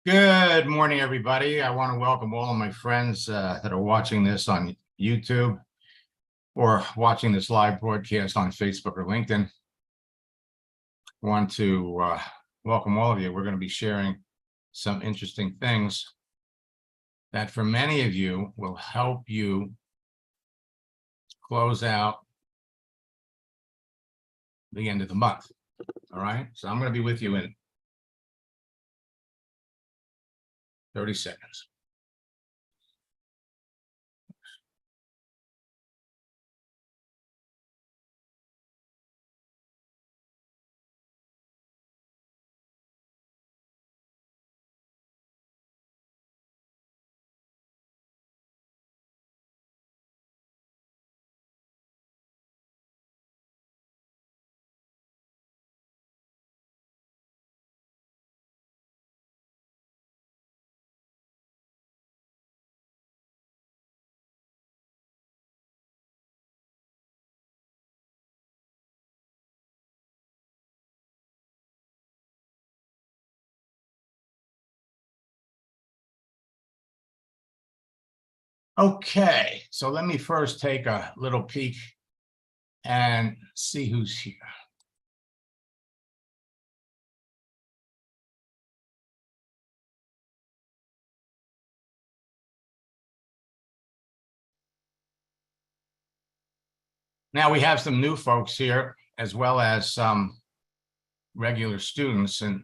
Good morning, everybody. I want to welcome all of my friends that are watching this on YouTube or watching this live broadcast on Facebook or LinkedIn. I want to welcome all of you. We're going to be sharing some interesting things that for many of you will help you close out the end of the month. All right. So I'm going to be with you in 30 seconds. Okay, so let me first take a little peek and see who's here. Now we have some new folks here, as well as some regular students, and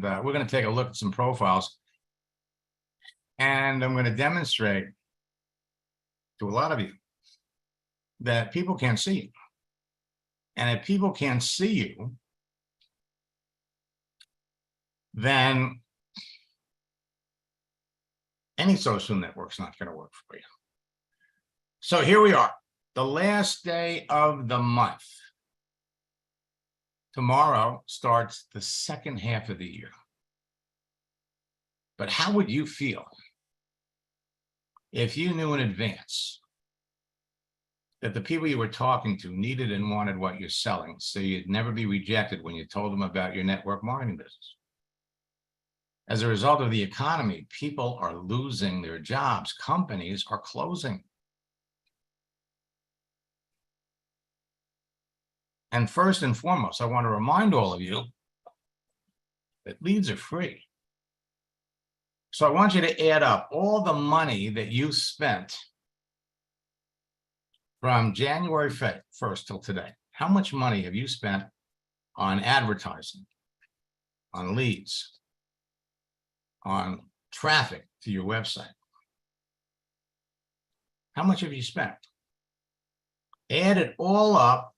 we're going to take a look at some profiles. And I'm going to demonstrate to a lot of you that people can't see you. And if people can't see you, then any social network's not going to work for you. So here we are, the last day of the month. Tomorrow starts the second half of the year. But how would you feel if you knew in advance that the people you were talking to needed and wanted what you're selling, so you'd never be rejected when you told them about your network marketing business? As a result of the economy, people are losing their jobs. Companies are closing. And first and foremost, I want to remind all of you that leads are free. So I want you to add up all the money that you spent from January 1st till today. How much money have you spent on advertising, on leads, on traffic to your website? How much have you spent? Add it all up,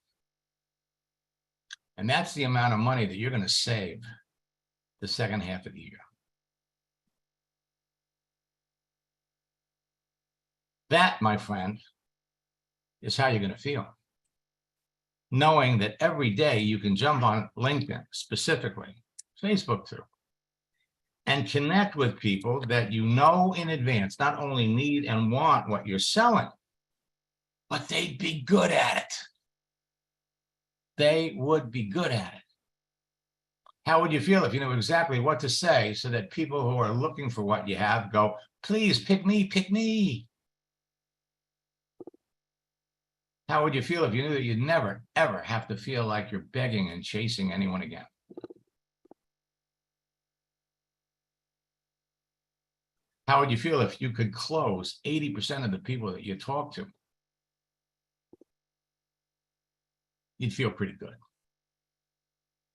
and that's the amount of money that you're going to save the second half of the year. That, my friend, is how you're going to feel. Knowing that every day you can jump on LinkedIn, specifically, Facebook too, and connect with people that you know in advance not only need and want what you're selling, but they'd be good at it. They would be good at it. How would you feel if you knew exactly what to say so that people who are looking for what you have go, please pick me, pick me? How would you feel if you knew that you'd never, ever have to feel like you're begging and chasing anyone again? How would you feel if you could close 80% of the people that you talk to? You'd feel pretty good.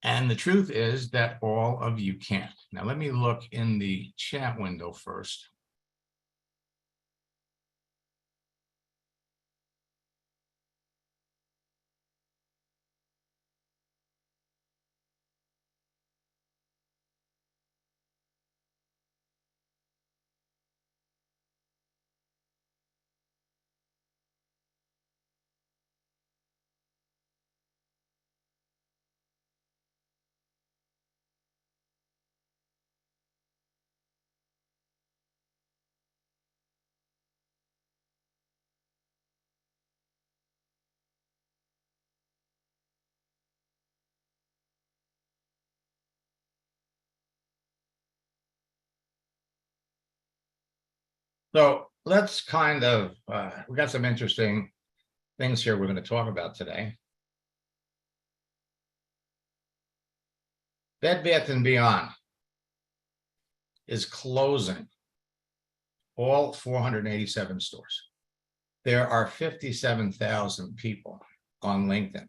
And the truth is that all of you can't. Now, let me look in the chat window first. So let's kind of, we got some interesting things here we're going to talk about today. Bed Bath & Beyond is closing all 487 stores. There are 57,000 people on LinkedIn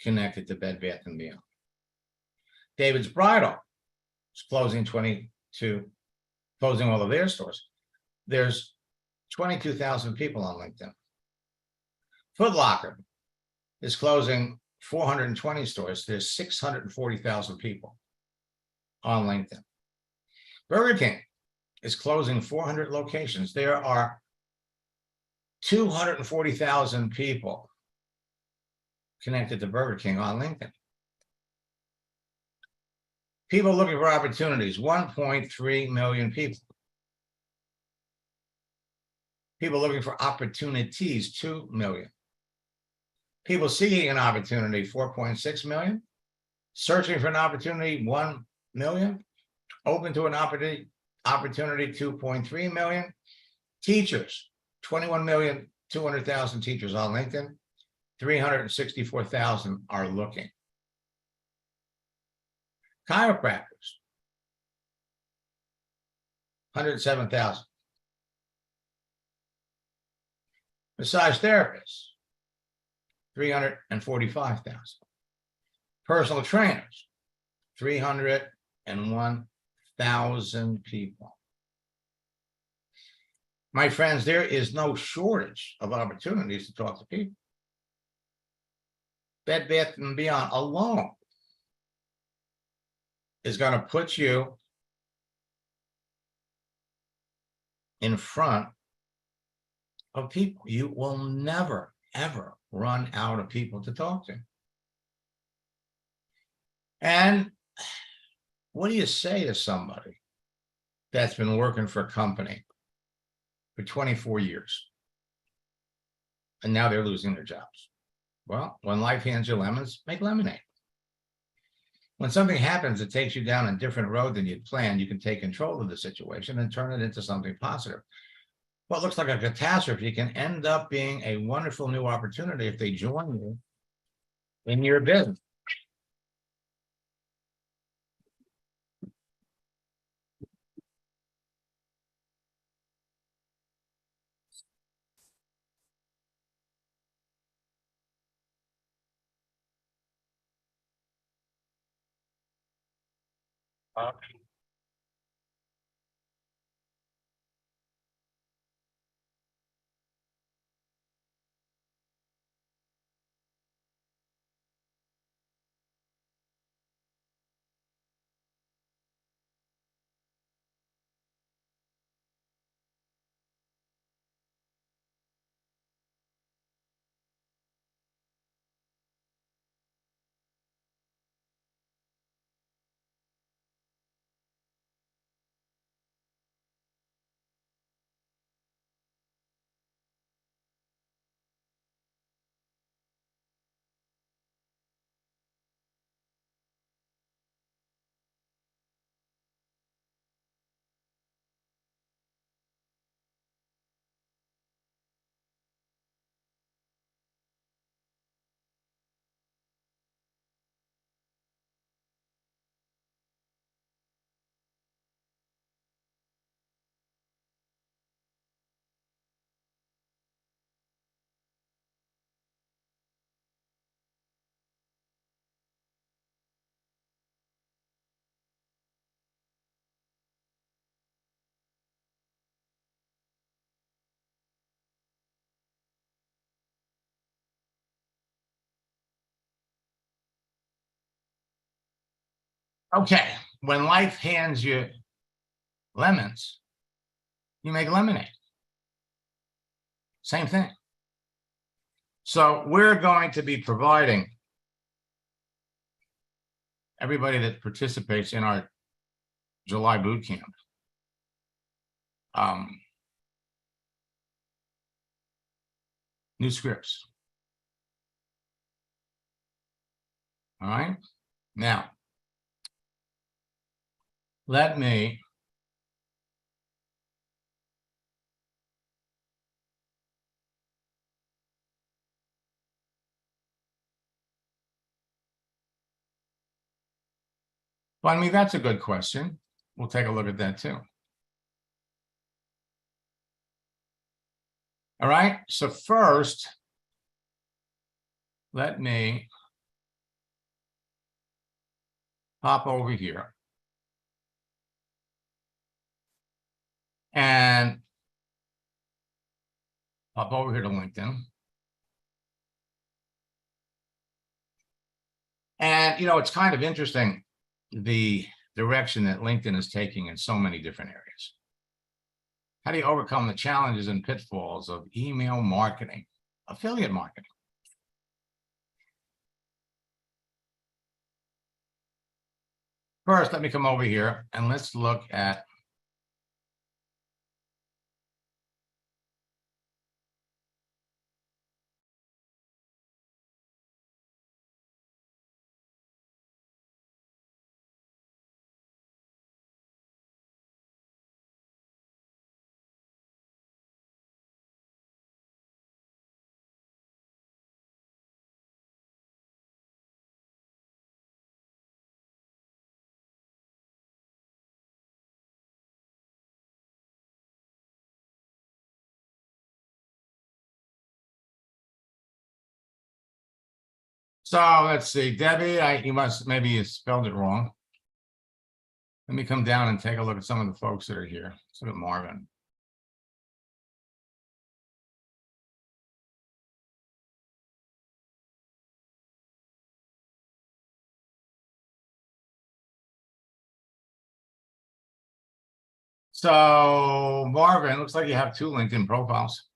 connected to Bed Bath & Beyond. David's Bridal is closing all of their stores. There's 22,000 people on LinkedIn. Foot Locker is closing 420 stores. There's 640,000 people on LinkedIn. Burger King is closing 400 locations. There are 240,000 people connected to Burger King on LinkedIn. People looking for opportunities, 1.3 million people. People looking for opportunities, 2 million. People seeking an opportunity, 4.6 million. Searching for an opportunity, 1 million. Open to an opportunity, 2.3 million. Teachers, 21,200,000 teachers on LinkedIn. 364,000 are looking. Chiropractors, 107,000. Massage therapists, 345,000. Personal trainers, 301,000 people. My friends, there is no shortage of opportunities to talk to people. Bed Bath & Beyond alone is going to put you in front of people. You will never, ever run out of people to talk to. And what do you say to somebody that's been working for a company for 24 years and now they're losing their jobs? Well, when life hands you lemons, make lemonade. When something happens that takes you down a different road than you'd planned, you can take control of the situation and turn it into something positive. What looks like a catastrophe can end up being a wonderful new opportunity if they join you in your business. Okay, when life hands you lemons, you make lemonade. Same thing. So we're going to be providing everybody that participates in our July boot camp new scripts. All right. Now, let me Well, I mean, that's a good question. We'll take a look at that too. All right, so first, let me hop over here. And hop over here to LinkedIn. And, it's kind of interesting, the direction that LinkedIn is taking in so many different areas. How do you overcome the challenges and pitfalls of email marketing, affiliate marketing? First, let me come over here and let's look at so let's see, Debbie, you must, maybe you spelled it wrong. Let me come down and take a look at some of the folks that are here. Let's look at Marvin. So Marvin, looks like you have 2 LinkedIn profiles.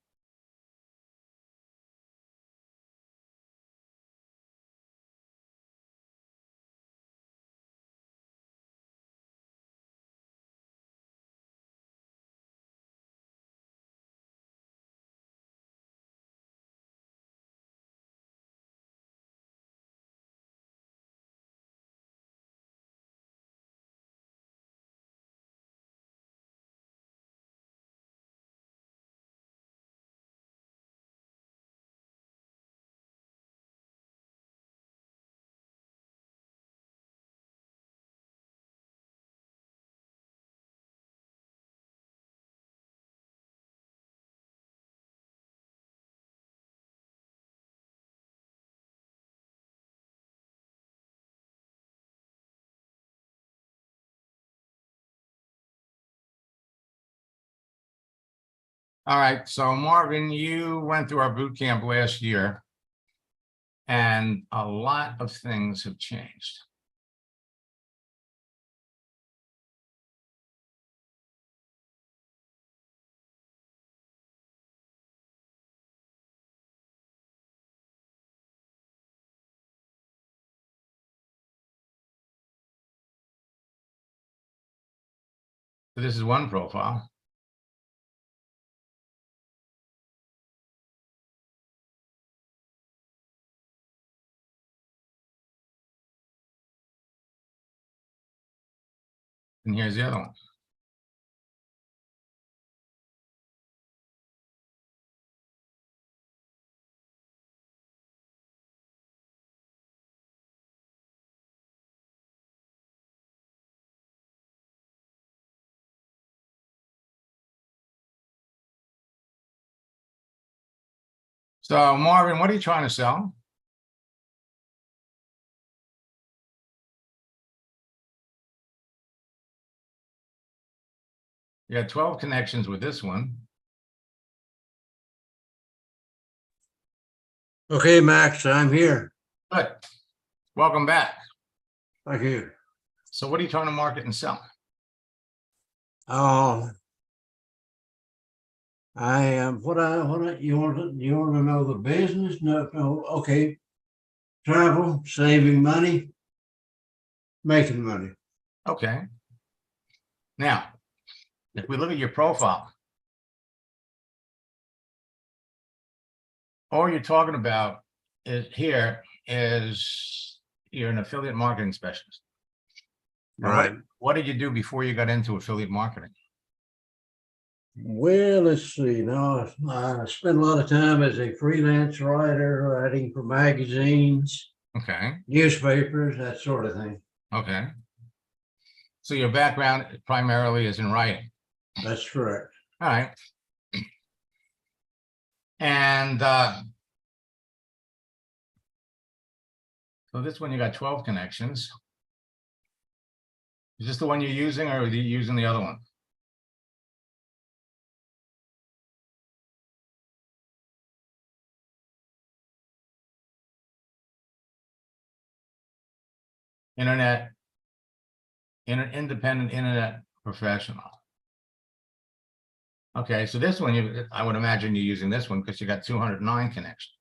All right, so Marvin, you went through our boot camp last year, and a lot of things have changed. So this is one profile. And here's the other one. So Marvin, what are you trying to sell? You had 12 connections with this one. Okay, Max, I'm here. Good. Welcome back. Thank you. So what are you trying to market and sell? Oh, I am. You want to know the business? No. Okay. Travel, saving money, making money. Okay. Now, if we look at your profile, all you're talking about is you're an affiliate marketing specialist. Now, Right. What did you do before you got into affiliate marketing? Well, let's see. Now, I spent a lot of time as a freelance writer, writing for magazines, Okay. newspapers, that sort of thing. Okay. So your background primarily is in writing. That's correct. All right. And so this one, you got 12 connections. Is this the one you're using, or are you using the other one? Independent internet professional. Okay, so this one, I would imagine you're using this one because you got 209 connections.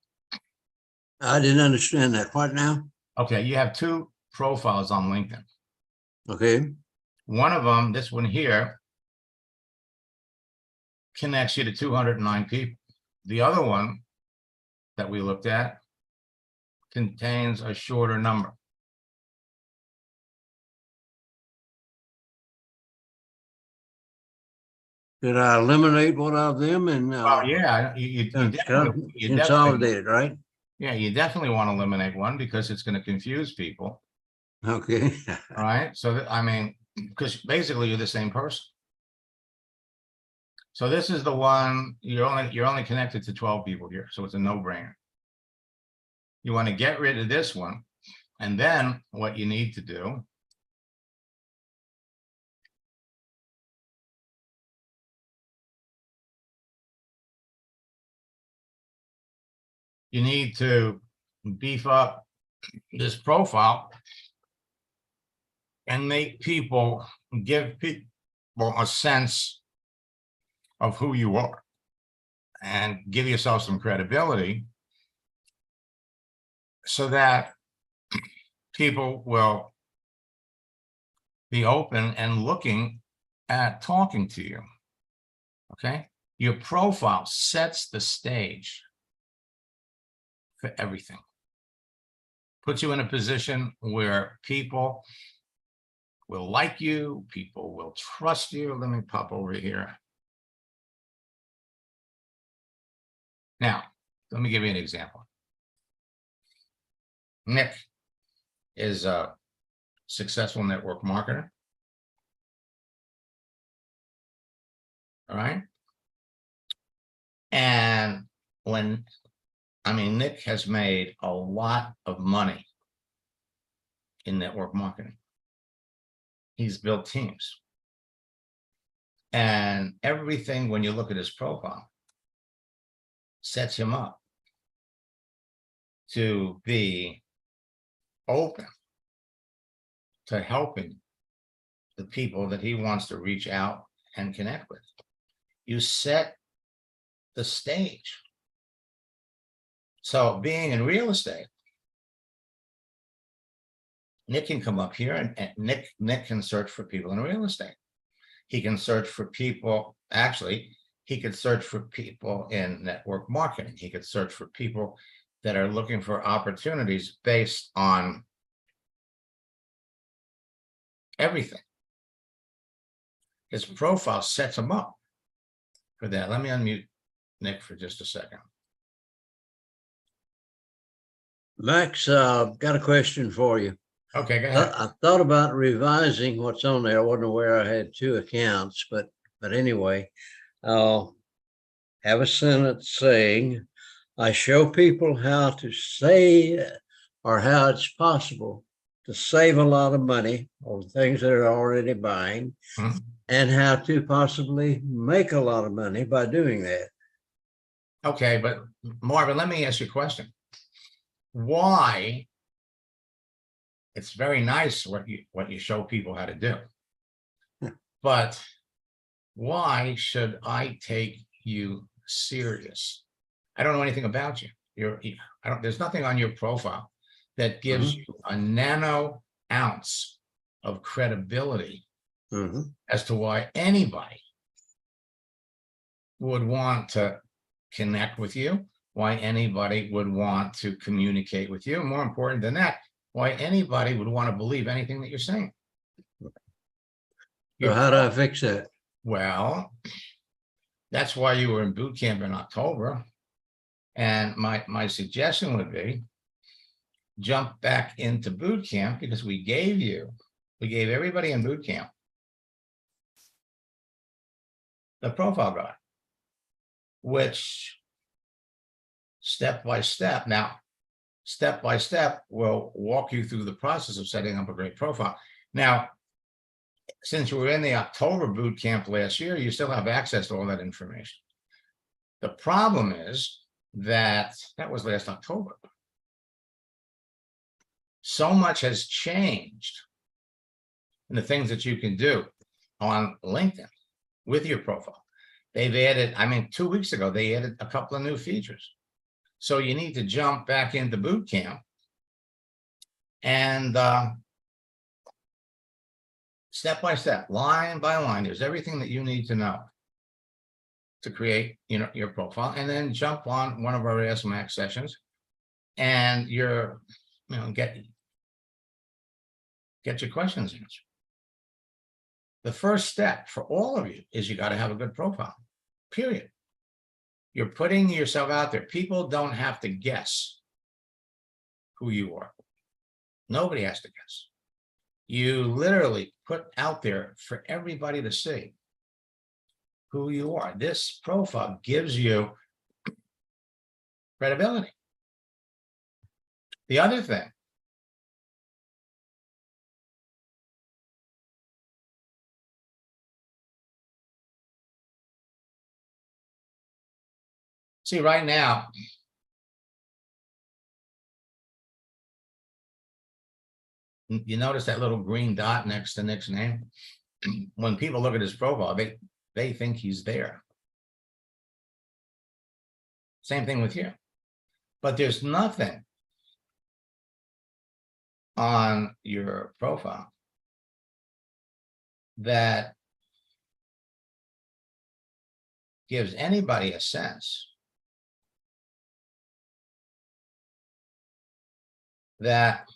I didn't understand that. What now? Okay, you have 2 profiles on LinkedIn. Okay. One of them, this one here, connects you to 209 people. The other one that we looked at contains a shorter number. Did I eliminate one of them and Well, yeah, you definitely, consolidated, right? yeah, you definitely want to eliminate one because it's going to confuse people. Okay. All right. So, I mean, because basically you're the same person. So this is the one you're only connected to 12 people here. So it's a no-brainer. You want to get rid of this one. And then what you need to do you need to beef up this profile and make people, give people a sense of who you are and give yourself some credibility so that people will be open and looking at talking to you. Okay? Your profile sets the stage for everything. Puts you in a position where people will like you, people will trust you. Let me pop over here. Now, let me give you an example. Nick is a successful network marketer. All right. And Nick has made a lot of money in network marketing. He's built teams. And everything, when you look at his profile, sets him up to be open to helping the people that he wants to reach out and connect with. You set the stage. So being in real estate, Nick can come up here and Nick can search for people in real estate. He can search for people, actually, he could search for people in network marketing. He could search for people that are looking for opportunities based on everything. His profile sets him up for that. Let me unmute Nick for just a second. Max, got a question for you. Okay, go ahead. I thought about revising what's on there. I wasn't aware I had 2 accounts, but anyway, I'll have a sentence saying, I show people how to save, or how it's possible to save a lot of money on things that are already buying, and how to possibly make a lot of money by doing that. Okay, but Marvin, let me ask you a question. Why? It's very nice what you show people how to do, but why should I take you serious? I don't know anything about you. There's nothing on your profile that gives you a nano ounce of credibility as to why anybody would want to connect with you, why anybody would want to communicate with you. More important than that, why anybody would want to believe anything that you're saying. So how do I fix that? Well, that's why you were in boot camp in October. And my suggestion would be jump back into boot camp, because we gave you we gave everybody in boot camp the profile guide, which step by step will walk you through the process of setting up a great profile. Now, since you were in the October boot camp last year, you still have access to all that information. The problem is that was last October. So much has changed in the things that you can do on LinkedIn with your profile. They've added, 2 weeks ago, they added a couple of new features. So you need to jump back into boot camp and step by step, line by line, there's everything that you need to know to create, your profile, and then jump on one of our Ask Max sessions and get your questions answered. The first step for all of you is you got to have a good profile, period. You're putting yourself out there. People don't have to guess who you are. Nobody has to guess. You literally put out there for everybody to see who you are. This profile gives you credibility. The other thing, see, right now, you notice that little green dot next to Nick's name? When people look at his profile, they think he's there. Same thing with you. But there's nothing on your profile that gives anybody a sense that.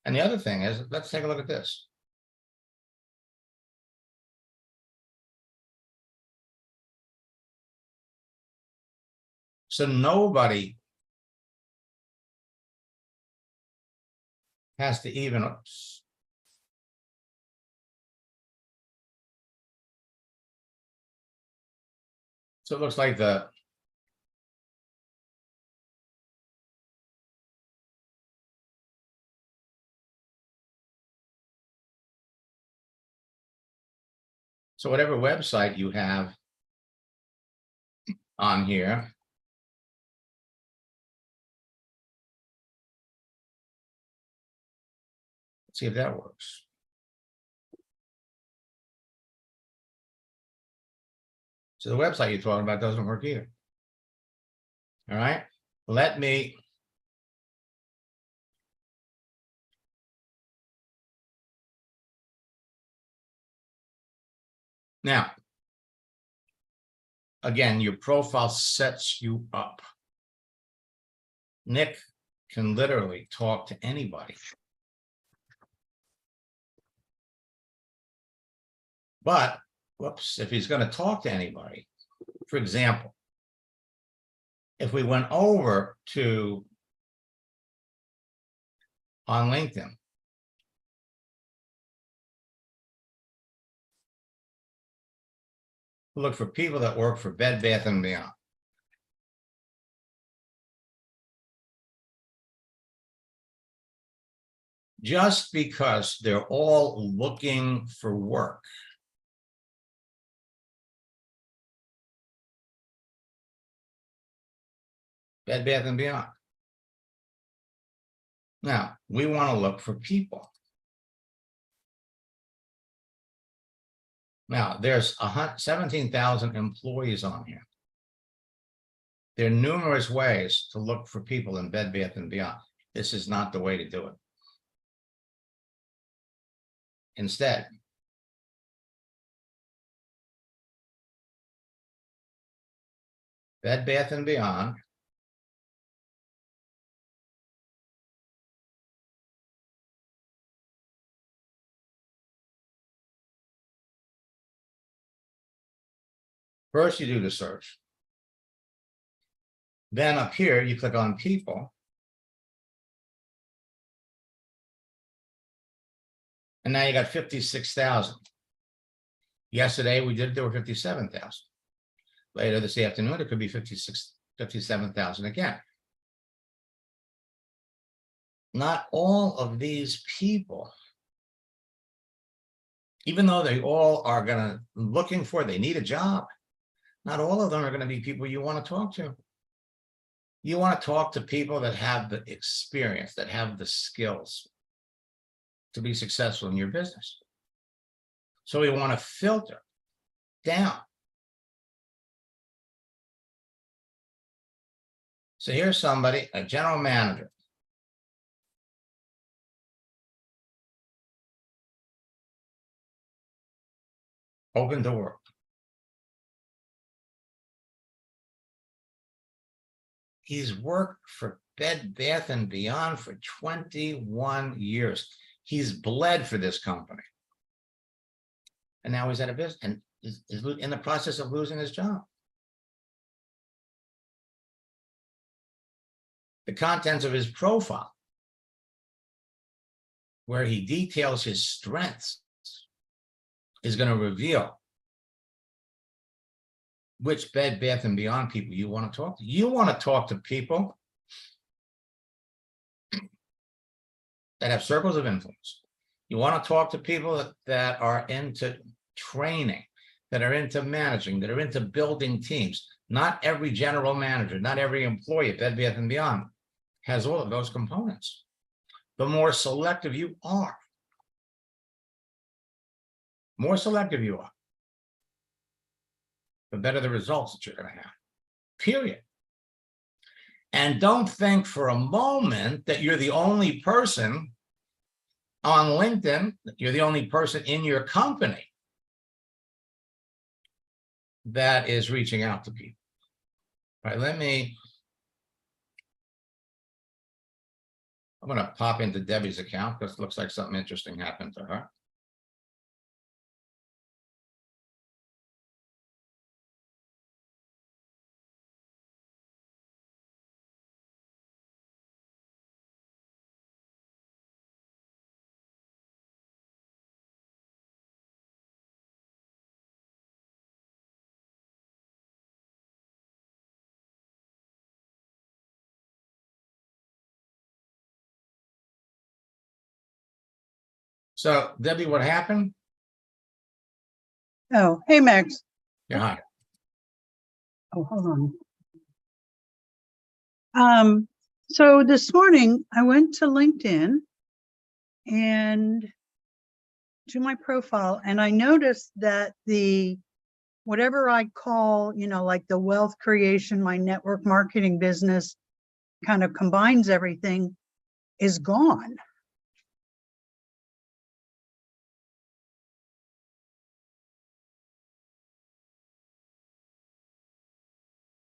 And the other thing is, let's take a look at this. So nobody has to even, so it looks like so whatever website you have on here, let's see if that works. So the website you're talking about doesn't work either. All right, let me now, again, your profile sets you up. Nick can literally talk to anybody. But, whoops, if he's going to talk to anybody, for example, if we went over to on LinkedIn, look for people that work for Bed Bath & Beyond. Just because they're all looking for work Bed Bath & Beyond. Now, we want to look for people. Now, there's 17,000 employees on here. There are numerous ways to look for people in Bed Bath & Beyond. This is not the way to do it. Instead, Bed Bath & Beyond, first you do the search. Then up here, you click on people. And now you got 56,000. Yesterday we did, there were 57,000. Later this afternoon, it could be 57,000 again. Not all of these people, even though they all are looking for, they need a job, not all of them are going to be people you want to talk to. You want to talk to people that have the experience, that have the skills to be successful in your business. So we want to filter down. So here's somebody, a general manager. Open to work. He's worked for Bed Bath & Beyond for 21 years. He's bled for this company. And now he's out of business and is in the process of losing his job. The contents of his profile, where he details his strengths, is going to reveal which Bed Bath & Beyond people you want to talk to. You want to talk to people that have circles of influence. You want to talk to people that are into training, that are into managing, that are into building teams. Not every general manager, not every employee at Bed Bath & Beyond has all of those components. The more selective you are, the better the results that you're going to have, period. And don't think for a moment that you're the only person on LinkedIn, you're the only person in your company that is reaching out to people. All right, I'm going to pop into Debbie's account because it looks like something interesting happened to her. So, Debbie, what happened? Oh, hey, Max. Yeah, hi. Oh, hold on. So this morning I went to LinkedIn and to my profile, and I noticed that whatever I call, like the wealth creation, my network marketing business kind of combines everything, is gone.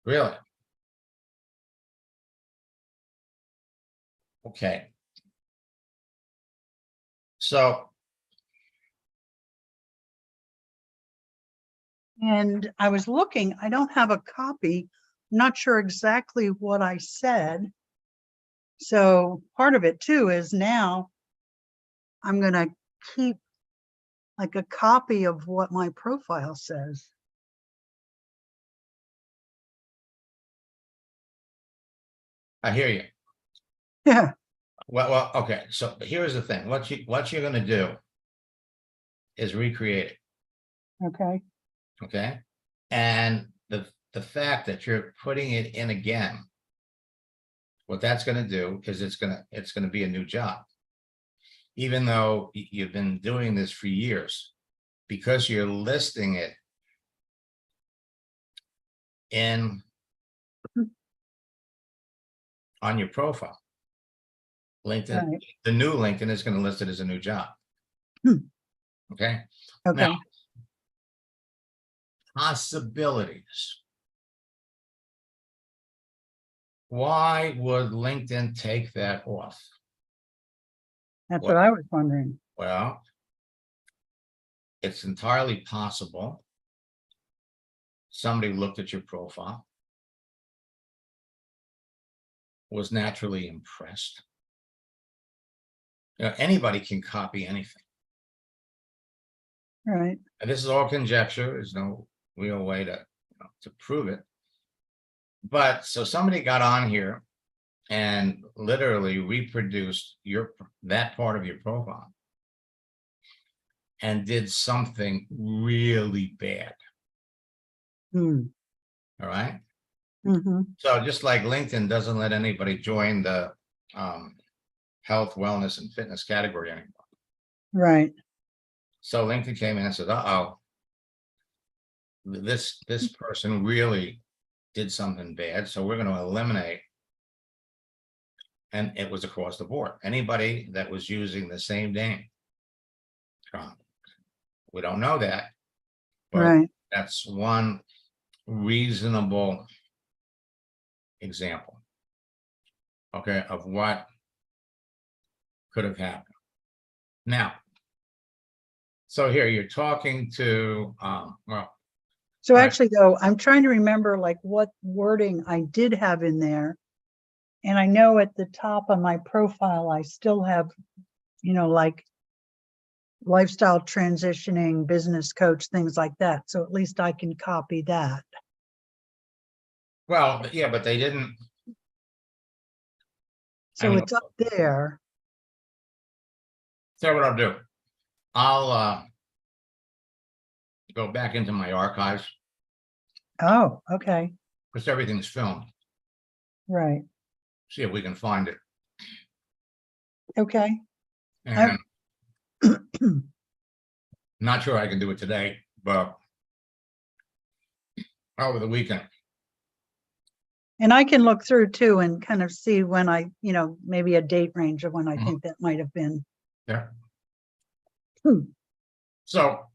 Really? Okay. So, And I was looking, I don't have a copy, not sure exactly what I said. So part of it too is now I'm going to keep like a copy of what my profile says. I hear you. Yeah. Well, okay. So here's the thing. What you're going to do is recreate it. Okay. Okay. And the fact that you're putting it in again, what that's going to do is it's going to be a new job. Even though you've been doing this for years, because you're listing it in on your profile. LinkedIn, Right. the new LinkedIn is going to list it as a new job. Okay. Okay. Now, possibilities. Why would LinkedIn take that off? That's what I was wondering. Well, it's entirely possible somebody looked at your profile, was naturally impressed. Anybody can copy anything. right. And this is all conjecture. There's no real way to prove it. But so somebody got on here and literally reproduced that part of your profile and did something really bad. Hmm. All right. Mm-hmm. So just like LinkedIn doesn't let anybody join the health, wellness, and fitness category anymore. Right. So LinkedIn came in and said, "Uh-oh, this person really did something bad. So we're going to eliminate." And it was across the board. Anybody that was using the same name. We don't know that, but Right. that's one reasonable example, okay, of what could have happened. Now, so here you're talking to, well, So all right. actually, though, I'm trying to remember like what wording I did have in there. And I know at the top of my profile, I still have, like lifestyle transitioning, business coach, things like that. So at least I can copy that. Well, yeah, but they didn't. So mean, it's up there. So what I'll do, I'll go back into my archives Oh, okay. because everything's filmed. Right. See if we can find it. Okay. And not sure I can do it today, but over the weekend. And I can look through too and kind of see when I, maybe a date range of when I Mhm. think that might have been. Yeah. Hmm. So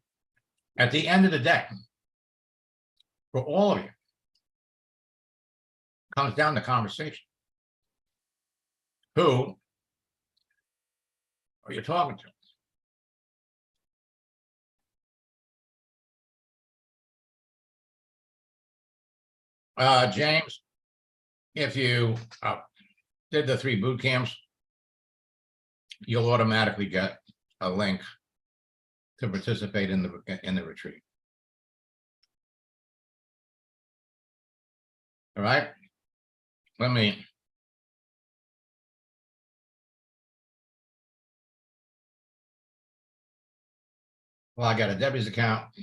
at the end of the day, for all of you, comes down to conversation. Who are you talking to? James, if you did the 3 boot camps, you'll automatically get a link to participate in the retreat. All right. Let me. Well, I got a Debbie's account.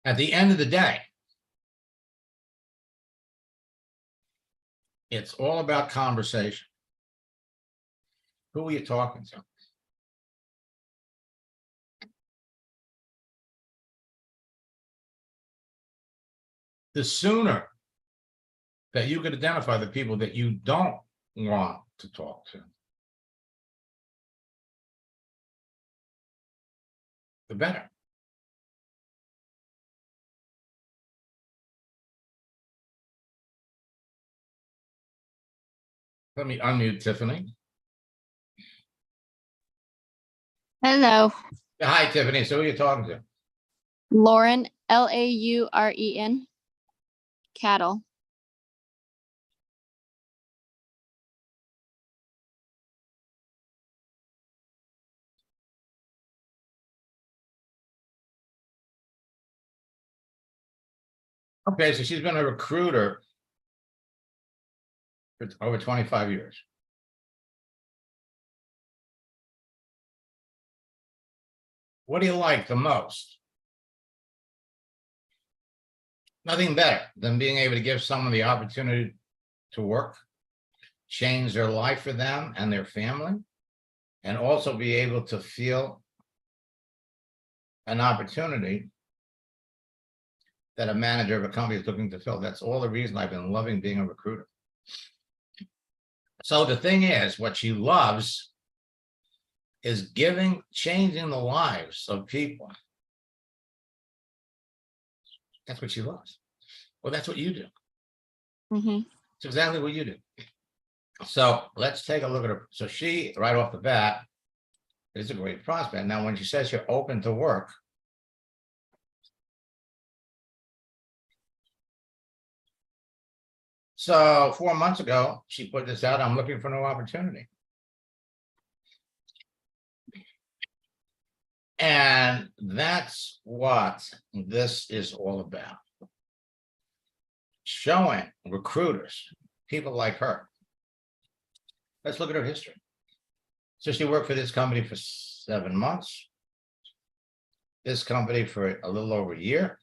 At the end of the day, it's all about conversation. Who are you talking to? The sooner that you could identify the people that you don't want to talk to, the better. Let me unmute Tiffany. Hello, Hi, Tiffany. So who are you talking to? Lauren, Lauren, cattle. Okay, so she's been a recruiter for over 25 years. What do you like the most? Nothing better than being able to give someone the opportunity to work, change their life for them and their family, and also be able to feel an opportunity that a manager of a company is looking to fill. That's all the reason I've been loving being a recruiter. So the thing is, what she loves is changing the lives of people. That's what she loves. Well, that's what you do. Mm-hmm. It's exactly what you do. So let's take a look at her. So she, right off the bat, is a great prospect. Now, when she says you're open to work, So 4 months ago, she put this out. I'm looking for no opportunity. And that's what this is all about. Showing recruiters, people like her. Let's look at her history. So she worked for this company for 7 months. This company for a little over a year.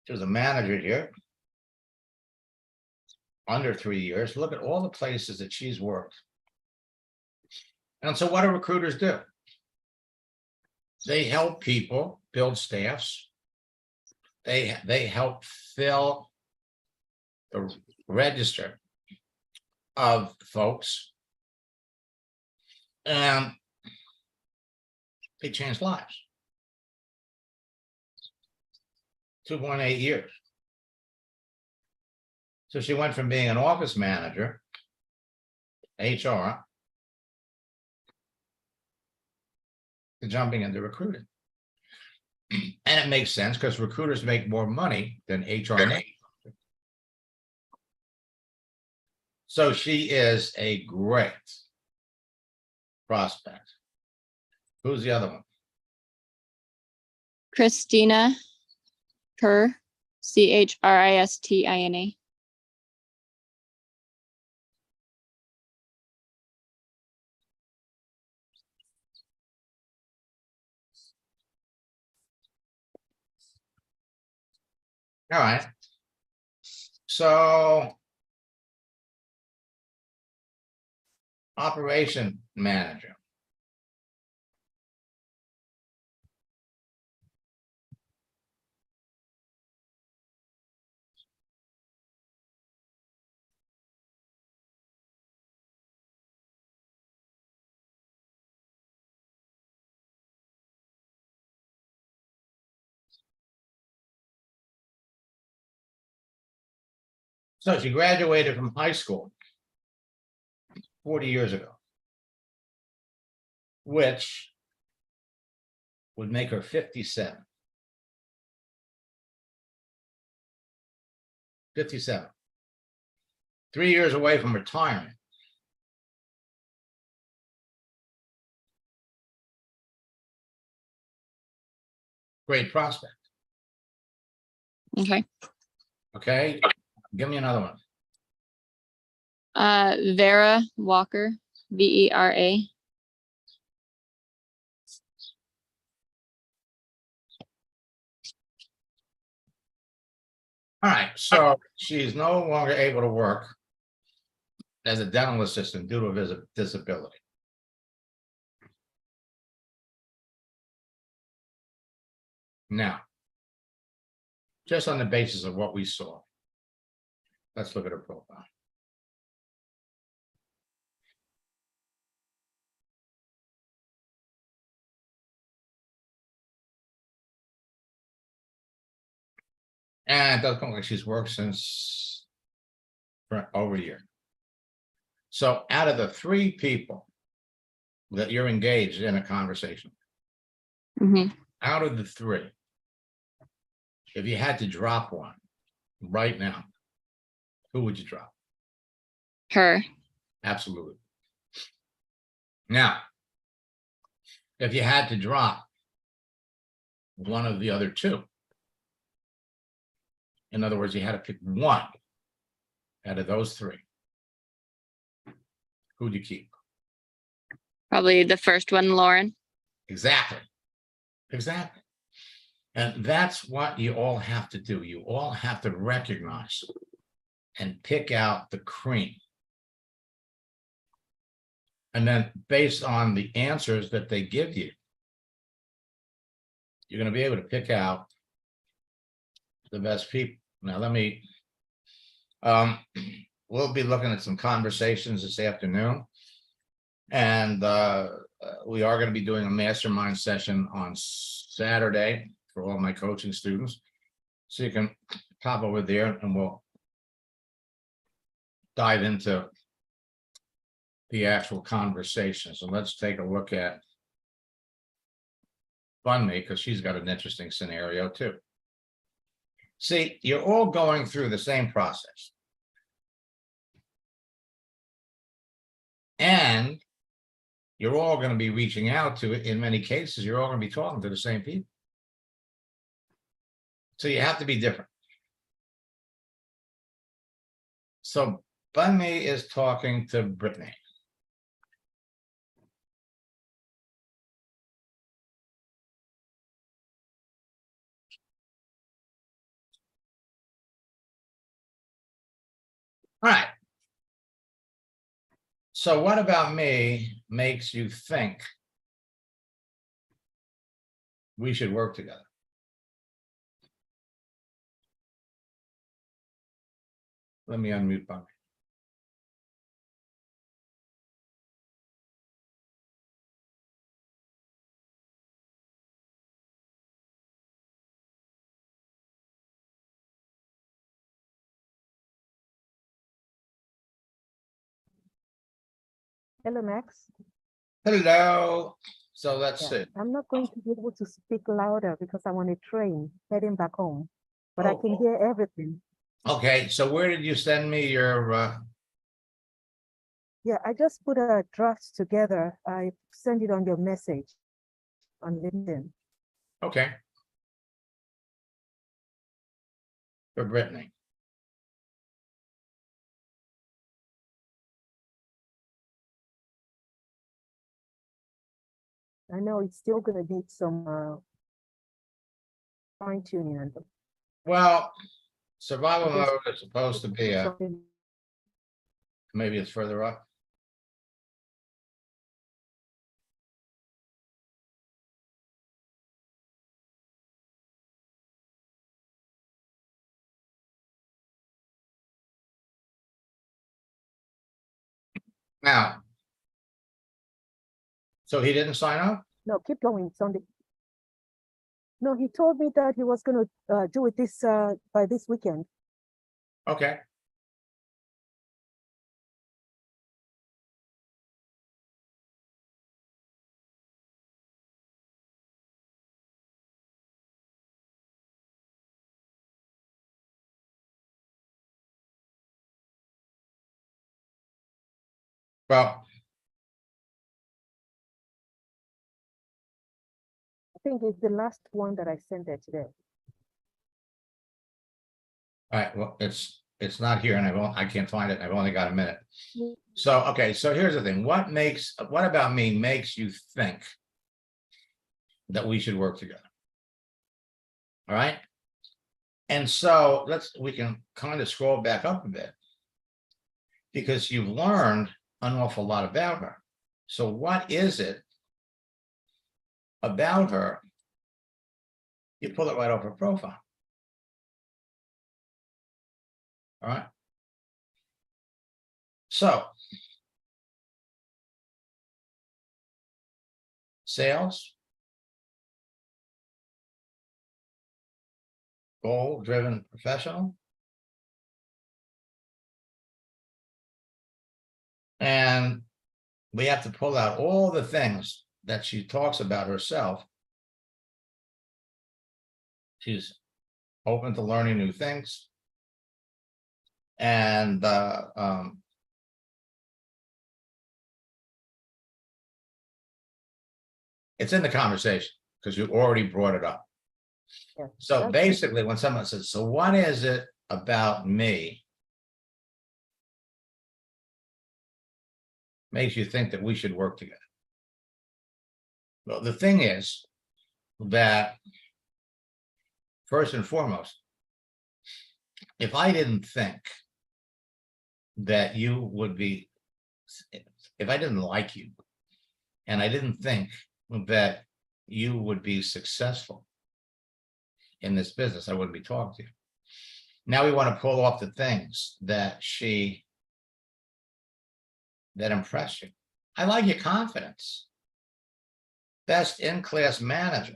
She was a manager here. Under 3 years. Look at all the places that she's worked. And so what do recruiters do? They help people build staffs. They help fill the register of folks. And they change lives. 2.8 years. So she went from being an office manager, HR, to jumping into recruiting. And it makes sense because recruiters make more money than HR makes. So she is a great prospect. Who's the other one? Christina Kerr, Christina. All right. So operation manager. So she graduated from high school 40 years ago, which would make her 57. 57. 3 years away from retirement. Great prospect. Okay. Okay. Give me another one. Vera Walker, Vera. All right. So she's no longer able to work as a dental assistant due to a disability. Now, just on the basis of what we saw, let's look at her profile. And it does look like she's worked since for over a year. So out of the 3 people that you're engaged in a conversation, Mm-hmm. out of the 3, if you had to drop one right now, who would you drop? Her. Absolutely. Now, if you had to drop one of the other 2, in other words, you had to pick one out of those 3, who'd you keep? Probably the first one, Lauren. Exactly. Exactly. And that's what you all have to do. You all have to recognize and pick out the cream. And then based on the answers that they give you, you're going to be able to pick out the best people. Now, let me, we'll be looking at some conversations this afternoon. And we are going to be doing a mastermind session on Saturday for all my coaching students. So you can pop over there and we'll dive into the actual conversation. So let's take a look at Bunmi, because she's got an interesting scenario too. See, you're all going through the same process. And you're all going to be reaching out to it. In many cases, you're all going to be talking to the same people. So you have to be different. So Bunny is talking to Brittany. All right. So what about me makes you think we should work together? Let me unmute Bunny. Hello, Max. Hello. So let's Yeah, see. I'm not going to be able to speak louder because I'm on a train heading back home, but I Oh, can oh. hear everything. Okay, so where did you send me your, Yeah, I just put a draft together. I sent it on your message on LinkedIn. okay. For Brittany. I know it's still going to need some fine tuning and Well, survival I guess- mode is supposed to be maybe it's further up. Now. So he didn't sign up? No, keep going, Sunday. No, he told me that he was going to do it this by this weekend. Okay. Well, I think it's the last one that I sent there today. all right, well, it's not here and I can't find it. I've only got a minute. So, okay, so here's the thing. What about me makes you think that we should work together? All right. And so we can kind of scroll back up a bit because you've learned an awful lot about her. So what is it about her? You pull it right off her profile. All right. So sales, goal-driven professional. And we have to pull out all the things that she talks about herself. She's open to learning new things. And it's in the conversation because you already brought it up. Yeah, So that's- basically, when someone says, so what is it about me makes you think that we should work together? Well, the thing is that first and foremost, if I didn't think that you would be, if I didn't like you, and I didn't think that you would be successful in this business, I wouldn't be talking to you. Now we want to pull off the things that impress you. I like your confidence. Best in-class manager.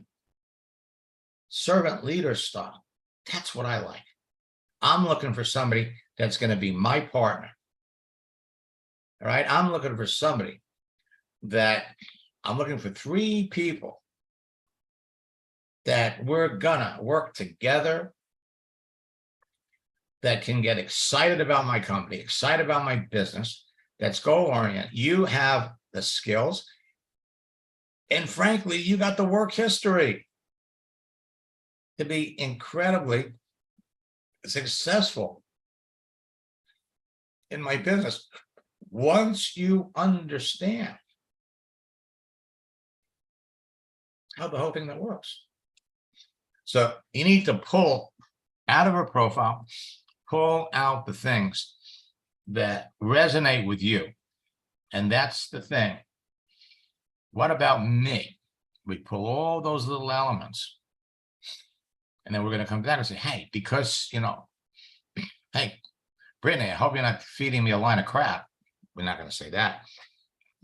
Servant leader style. That's what I like. I'm looking for somebody that's going to be my partner. All right. I'm looking for somebody that I'm looking for 3 people that we're gonna work together that can get excited about my company, excited about my business, that's goal-oriented. You have the skills. And frankly, you got the work history to be incredibly successful in my business once you understand how the whole thing that works. So you need to pull out of her profile, pull out the things that resonate with you. And that's the thing. What about me? We pull all those little elements. And then we're going to come back and say, hey, because, you know, hey, Brittany, I hope you're not feeding me a line of crap. We're not going to say that.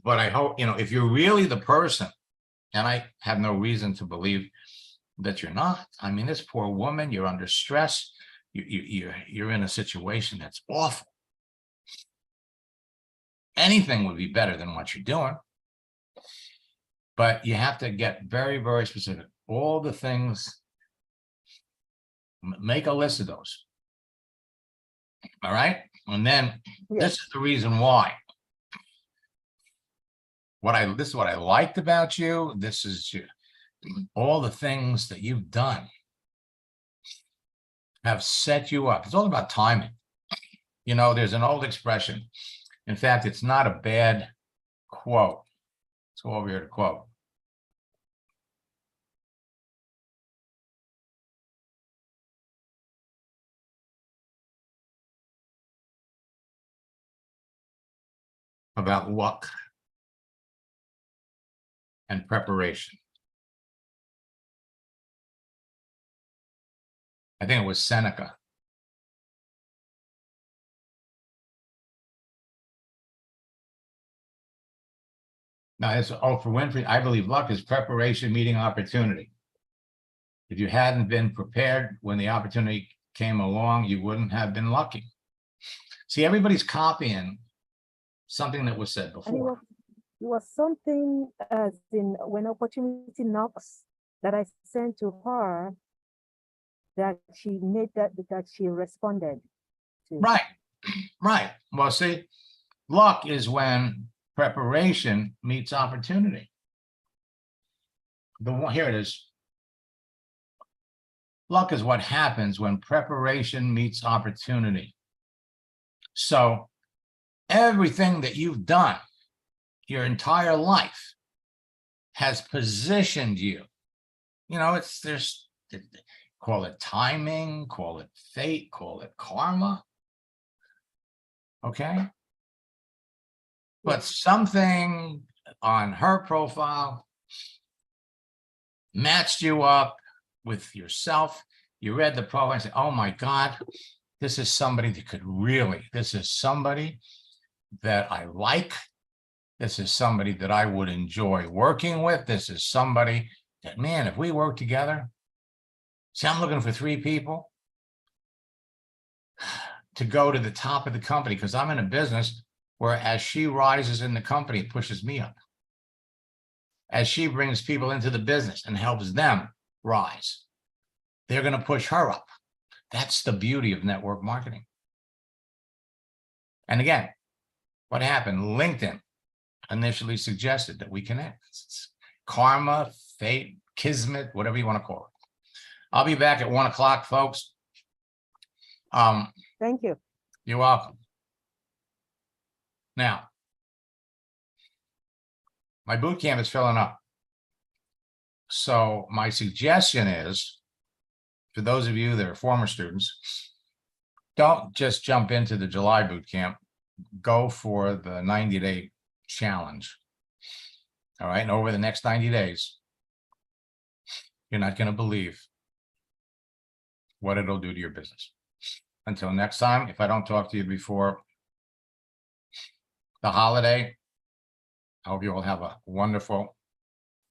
But I hope, you know, if you're really the person, and I have no reason to believe that you're not. I mean, this poor woman, you're under stress. You're in a situation that's awful. Anything would be better than what you're doing. But you have to get very, very specific. All the things, make a list of those. All right. And then this is the reason why. This is what I liked about you. This is all the things that you've done have set you up. It's all about timing. You know, there's an old expression. In fact, it's not a bad quote. Let's go over here to quote. About luck and preparation. I think it was Seneca. Now, it's Oprah Winfrey. I believe luck is preparation meeting opportunity. If you hadn't been prepared when the opportunity came along, you wouldn't have been lucky. See, everybody's copying something that was said before. It was something as in when opportunity knocks that I sent to her that she made that she responded to. Right, right. Well, see, luck is when preparation meets opportunity. Here it is. Luck is what happens when preparation meets opportunity. So everything that you've done your entire life has positioned you. You know, call it timing, call it fate, call it karma. Okay. But something on her profile matched you up with yourself. You read the profile and said, oh my God, this is somebody that this is somebody that I like. This is somebody that I would enjoy working with. This is somebody that, man, if we work together, see, I'm looking for 3 people to go to the top of the company because I'm in a business where as she rises in the company, it pushes me up. As she brings people into the business and helps them rise, they're going to push her up. That's the beauty of network marketing. And again, what happened? LinkedIn initially suggested that we connect. It's karma, fate, kismet, whatever you want to call it. I'll be back at 1 o'clock, folks. Thank you. You're welcome. Now, my boot camp is filling up. So my suggestion is, for those of you that are former students, don't just jump into the July boot camp. Go for the 90-day challenge. All right. And over the next 90 days, you're not going to believe what it'll do to your business. Until next time, if I don't talk to you before the holiday, I hope you all have a wonderful